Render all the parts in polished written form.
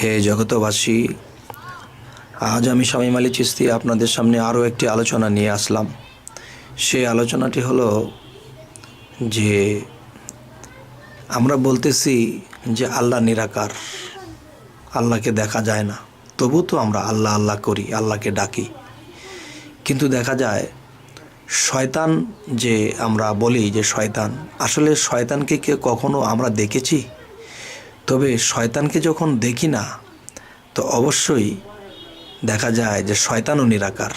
হে জগতবাসী, আজ আমি শামীম আলী চিশতি আপনাদের সামনে আরও একটি আলোচনা নিয়ে আসলাম। সেই আলোচনাটি হলো যে আমরা বলতেছি যে আল্লাহ নিরাকার, আল্লাহকে দেখা যায় না, তবু তো আমরা আল্লাহ আল্লাহ করি, আল্লাহকে ডাকি। কিন্তু দেখা যায় শয়তান, যে আমরা বলি যে শয়তান, আসলে শয়তানকে কে কখনো আমরা দেখেছি? তবে শয়তানকে যখন দেখি না, তো অবশ্যই দেখা যায় যে শয়তানও নিরাকার।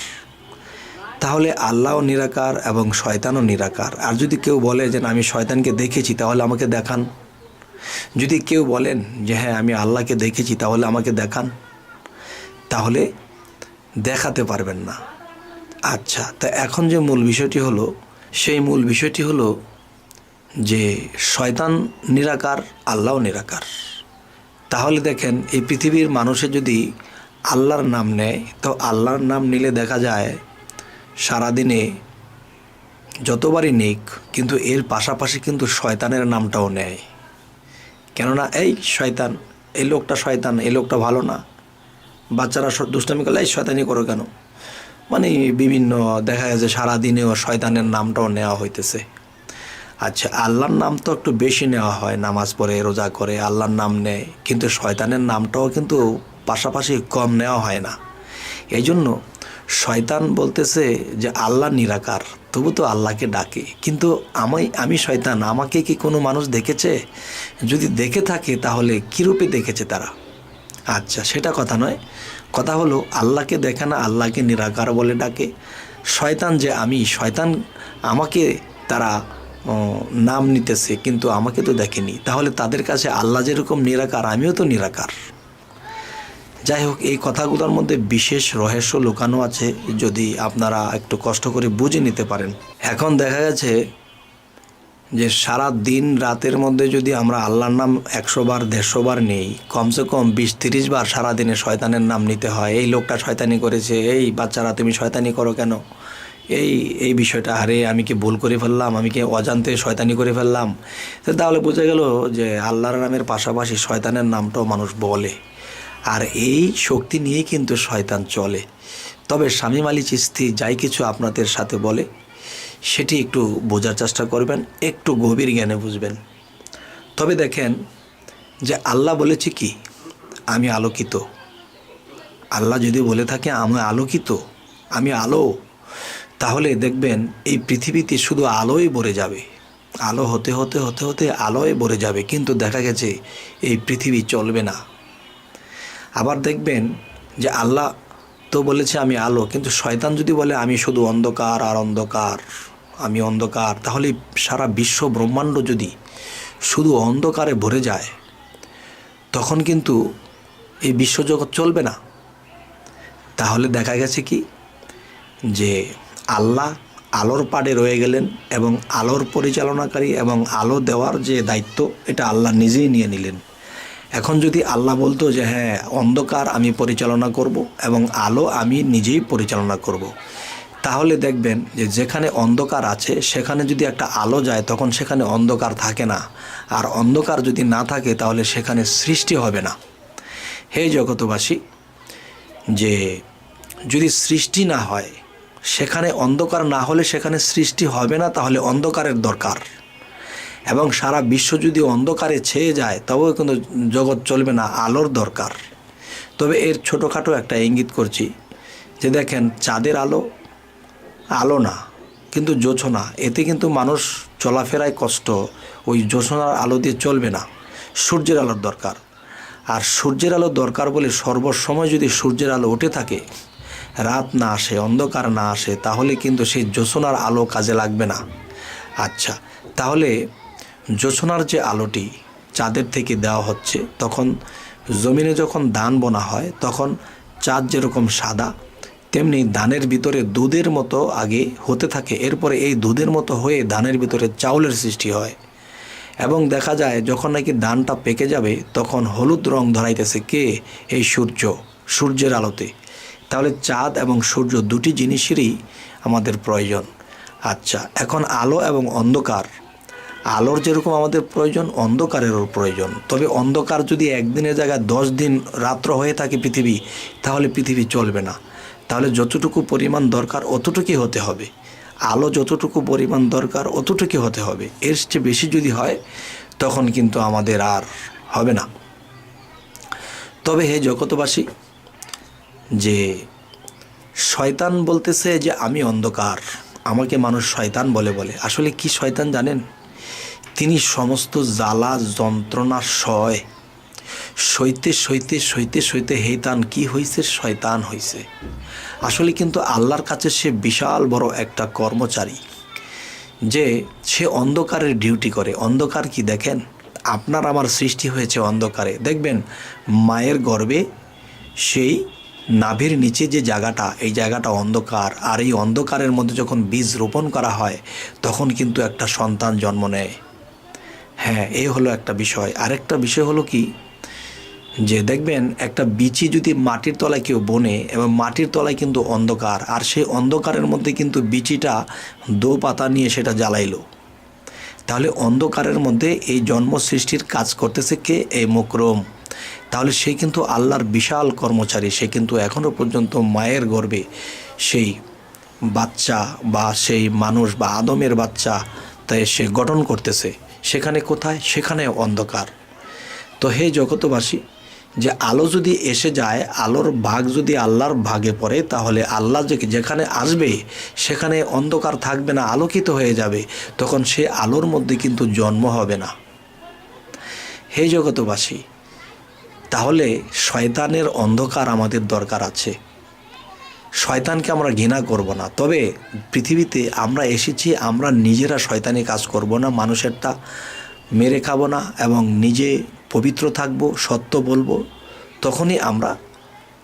তাহলে আল্লাহও নিরাকার এবং শয়তানও নিরাকার। আর যদি কেউ বলে যে আমি শয়তানকে দেখেছি, তাহলে আমাকে দেখান। যদি কেউ বলেন যে হ্যাঁ আমি আল্লাহকে দেখেছি, তাহলে আমাকে দেখান, তাহলে দেখাতে পারবেন না। আচ্ছা, তা এখন যে মূল বিষয়টি হলো, সেই মূল বিষয়টি হলো যে শয়তান নিরাকার, আল্লাহও নিরাকার। তাহলে দেখেন, এই পৃথিবীর মানুষে যদি আল্লাহর নাম নেয়, তো আল্লাহর নাম নিলে দেখা যায় সারাদিনে যতবারই নিক, কিন্তু এর পাশাপাশি কিন্তু শয়তানের নামটাও নেয়। কেননা এই শয়তান, এই লোকটা শয়তান, এই লোকটা ভালো না। বাচ্চারা দুষ্টামি করলে এই শয়তানি করো কেন, মানে বিভিন্ন দেখা গেছে সারাদিনেও শয়তানের নামটাও নেওয়া হইতেছে। আচ্ছা, আল্লাহর নাম তো একটু বেশি নেওয়া হয়, নামাজ পড়ে রোজা করে আল্লাহর নাম নেয়, কিন্তু শয়তানের নামটাও কিন্তু পাশাপাশি কম নেওয়া হয় না। এই জন্য শয়তান বলতেছে যে আল্লাহ নিরাকার, তবু তো আল্লাহকে ডাকে। কিন্তু আমি শয়তান, আমাকে কি কোনো মানুষ দেখেছে? যদি দেখে থাকে তাহলে কীরূপে দেখেছে তারা? আচ্ছা, সেটা কথা নয়। কথা হলো আল্লাহকে দেখে না, আল্লাহকে নিরাকার বলে ডাকে। শয়তান যে আমি শয়তান, আমাকে তারা নাম নিতেছে, কিন্তু আমাকে তো দেখেনি। তাহলে তাদের কাছে আল্লাহ যেরকম নিরাকার, আমিও তো নিরাকার। যাই হোক, এই কথাগুলোর মধ্যে বিশেষ রহস্য লুকানো আছে, যদি আপনারা একটু কষ্ট করে বুঝে নিতে পারেন। এখন দেখা গেছে যে সারা দিন রাতের মধ্যে যদি আমরা আল্লাহর নাম 100 বার 150 বার নেই, কমসে কম 20-30 বার সারাদিনে শয়তানের নাম নিতে হয়। এই লোকটা শয়তানি করেছে, এই বাচ্চারা তুমি শয়তানি করো কেন, এই বিষয়টা, আরে আমি কি ভুল করে ফেললাম, আমি কি অজান্তে শয়তানি করে ফেললাম। তাহলে বোঝা গেল যে আল্লাহর নামের পাশাপাশি শয়তানের নামটাও মানুষ বলে। আর এই শক্তি নিয়েই কিন্তু শয়তান চলে। তবে শামীম আলী চিশতি যাই কিছু আপনাদের সাথে বলে, সেটি একটু বোঝার চেষ্টা করবেন, একটু গভীর জ্ঞানে বুঝবেন। তবে দেখেন যে আল্লাহ বলেছে কি, আমি আলোকিত। আল্লাহ যদি বলে থাকে আমি আলোকিত, আমি আলো, তাহলে দেখবেন এই পৃথিবীতে শুধু আলোই ভরে যাবে। আলো হতে হতে হতে হতে আলোয় ভরে যাবে, কিন্তু দেখা গেছে এই পৃথিবী চলবে না। আবার দেখবেন যে আল্লাহ তো বলেছে আমি আলো, কিন্তু শয়তান যদি বলে আমি শুধু অন্ধকার আর অন্ধকার, আমি অন্ধকার, তাহলে সারা বিশ্ব ব্রহ্মাণ্ড যদি শুধু অন্ধকারে ভরে যায়, তখন কিন্তু এই বিশ্বজগৎ চলবে না। তাহলে দেখা গেছে কি যে আল্লাহ আলোর পাড়ে রয়ে গেলেন, এবং আলোর পরিচালনাকারী এবং আলো দেওয়ার যে দায়িত্ব, এটা আল্লাহ নিজেই নিয়ে নিলেন। এখন যদি আল্লাহ বলতো যে হ্যাঁ অন্ধকার আমি পরিচালনা করব এবং আলো আমি নিজেই পরিচালনা করব, তাহলে দেখবেন যে যেখানে অন্ধকার আছে সেখানে যদি একটা আলো যায়, তখন সেখানে অন্ধকার থাকে না। আর অন্ধকার যদি না থাকে, তাহলে সেখানে সৃষ্টি হবে না। হে জগতবাসী, যে যদি সৃষ্টি না হয়, সেখানে অন্ধকার না হলে সেখানে সৃষ্টি হবে না, তাহলে অন্ধকারের দরকার। এবং সারা বিশ্ব যদি অন্ধকারে ছেয়ে যায়, তবেও কিন্তু জগৎ চলবে না, আলোর দরকার। তবে এর ছোটোখাটো একটা ইঙ্গিত করছি, যে দেখেন চাঁদের আলো আলো না, কিন্তু জোছনা, এতে কিন্তু মানুষ চলাফেরায় কষ্ট, ওই জোছনার আলো দিয়ে চলবে না, সূর্যের আলোর দরকার। আর সূর্যের আলো দরকার বলে সর্বসময় যদি সূর্যের আলো উঠে থাকে, রাত না আসে, অন্ধকার না আসে, তাহলে কিন্তু সেই জোছনার আলো কাজে লাগবে না। আচ্ছা, তাহলে জোছনার যে আলোটি চাঁদের থেকে দেওয়া হচ্ছে, তখন জমিনে যখন ধান বোনা হয়, তখন চাঁদ যেরকম সাদা, তেমনি ধানের ভিতরে দুধের মতো আগে হতে থাকে, এরপরে এই দুধের মতো হয়ে ধানের ভিতরে চাউলের সৃষ্টি হয়। এবং দেখা যায় যখন নাকি ধানটা পেকে যাবে, তখন হলুদ রং ধরাইতেছে কে? এই সূর্যের আলোতে। তাহলে চাঁদ এবং সূর্য দুটি জিনিসেরই আমাদের প্রয়োজন। আচ্ছা, এখন আলো এবং অন্ধকার, আলোর যেরকম আমাদের প্রয়োজন, অন্ধকারেরও প্রয়োজন। তবে অন্ধকার যদি একদিনের জায়গায় 10 দিন রাত্র হয়ে থাকে পৃথিবী, তাহলে পৃথিবী চলবে না। তাহলে যতটুকু পরিমাণ দরকার অতটুকুই হতে হবে, আলো যতটুকু পরিমাণ দরকার অতটুকুই হতে হবে। এর চেয়ে বেশি যদি হয় তখন কিন্তু আমাদের আর হবে না। তবে হে জগতবাসী, যে শয়তান বলতেছে যে আমি অন্ধকার, আমাকে মানুষ শয়তান বলে। আসলে কি শয়তান জানেন? তিনি সমস্ত জ্বালা যন্ত্রণা সইতে হেতান কি হয়েছে, শয়তান হয়েছে। আসলে কিন্তু আল্লাহর কাছে সে বিশাল বড় একটা কর্মচারী, যে সে অন্ধকারের ডিউটি করে। অন্ধকার কি দেখেন? আপনার আমার সৃষ্টি হয়েছে অন্ধকারে। দেখবেন মায়ের গর্ভে সেই নাভির নিচে যে জায়গাটা, এই জায়গাটা অন্ধকার। আর এই অন্ধকারের মধ্যে যখন বীজ রোপণ করা হয় তখন কিন্তু একটা সন্তান জন্ম নেয়। হ্যাঁ, এই হলো একটা বিষয়। আরেকটা বিষয় হলো কি, যে দেখবেন একটা বিচি যদি মাটির তলায় কেউ বনে, এবং মাটির তলায় কিন্তু অন্ধকার, আর সেই অন্ধকারের মধ্যে কিন্তু বিচিটা দো পাতা নিয়ে সেটা জ্বালাইলো, তাহলে অন্ধকারের মধ্যে এই জন্ম সৃষ্টির কাজ করতেছে কে? এই মুকরম। তাহলে সে কিন্তু আল্লাহর বিশাল কর্মচারী। সে কিন্তু এখনও পর্যন্ত মায়ের গর্ভে সেই বাচ্চা বা সেই মানুষ বা আদমের বাচ্চা তাই সে গঠন করতেছে। সেখানে কোথায়? সেখানে অন্ধকার। তো হে জগতবাসী, যে আলো যদি এসে যায়, আলোর ভাগ যদি আল্লাহর ভাগে পড়ে, তাহলে আল্লাহ যেখানে আসবে সেখানে অন্ধকার থাকবে না, আলোকিত হয়ে যাবে। তখন সে আলোর মধ্যে কিন্তু জন্ম হবে না। হে জগতবাসী, তাহলে শয়তানের অন্ধকার আমাদের দরকার আছে। শয়তানকে আমরা ঘৃণা করব না। তবে পৃথিবীতে আমরা এসেছি, আমরা নিজেরা শয়তানি কাজ করব না, মানুষেরটা মেরে খাবো না, এবং নিজে পবিত্র থাকব, সত্য বলবো, তখনই আমরা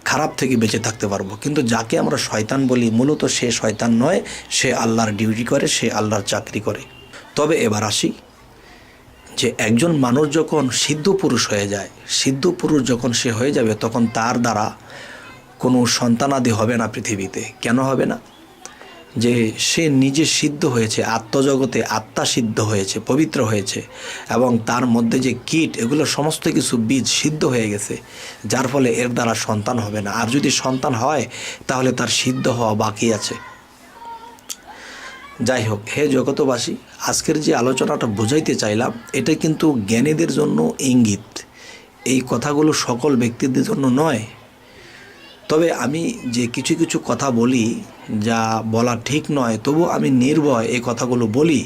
খারাপ থেকে বেঁচে থাকতে পারবো। কিন্তু যাকে আমরা শয়তান বলি, মূলত সে শয়তান নয়, সে আল্লাহর ডিউটি করে, সে আল্লাহর চাকরি করে। তবে এবার আসি, যে একজন মানুষ যখন সিদ্ধ পুরুষ হয়ে যায়, সিদ্ধ পুরুষ যখন সে হয়ে যাবে, তখন তার দ্বারা কোনো সন্তানাদি হবে না পৃথিবীতে। কেন হবে না? যে সে নিজে সিদ্ধ হয়েছে, আত্মজগতে আত্মা সিদ্ধ হয়েছে, পবিত্র হয়েছে, এবং তার মধ্যে যে কীট, এগুলো সমস্ত কিছু বীজ সিদ্ধ হয়ে গেছে, যার ফলে এর দ্বারা সন্তান হবে না। আর যদি সন্তান হয় তাহলে তার সিদ্ধ হওয়া বাকি আছে। যাই হোক, হে জগতবাসী, আজকের যে আলোচনাটা বোঝাইতে চাইলাম, এটা কিন্তু জ্ঞানীদের জন্য ইঙ্গিত। এই কথাগুলো সকল ব্যক্তিদের জন্য নয়। তবে আমি যে কিছু কিছু কথা বলি, যা বলা ঠিক নয়, তবু আমি নির্ভয় এই কথাগুলো বলি।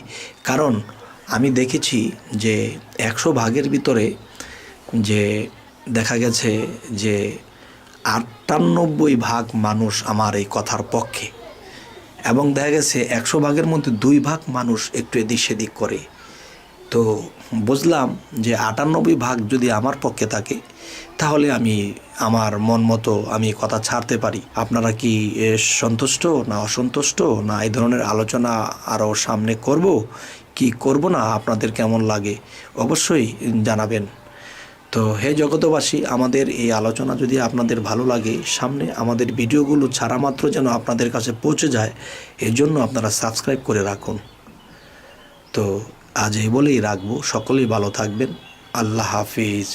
কারণ আমি দেখেছি যে 100 ভাগের ভিতরে যে দেখা গেছে যে 98 ভাগ মানুষ আমার এই কথার পক্ষে, এবং দেখা গেছে 100 ভাগের মধ্যে 2 ভাগ মানুষ একটু এদিক সেদিক করে। তো বুঝলাম যে 98 ভাগ যদি আমার পক্ষে থাকে, তাহলে আমি আমার মন মতো আমি কথা ছাড়তে পারি। আপনারা কি সন্তুষ্ট না অসন্তুষ্ট, না এই ধরনের আলোচনা আরও সামনে করব কি করব না, আপনাদের কেমন লাগে অবশ্যই জানাবেন। তো হে জগতবাসী, আমাদের এই আলোচনা যদি আপনাদের ভালো লাগে, সামনে আমাদের ভিডিওগুলো ছাড়া মাত্র যেন আপনাদের কাছে পৌঁছে যায়, এর জন্য আপনারা সাবস্ক্রাইব করে রাখুন। তো আজ এই বলেই রাখবো। সকলেই ভালো থাকবেন। আল্লাহ হাফিজ।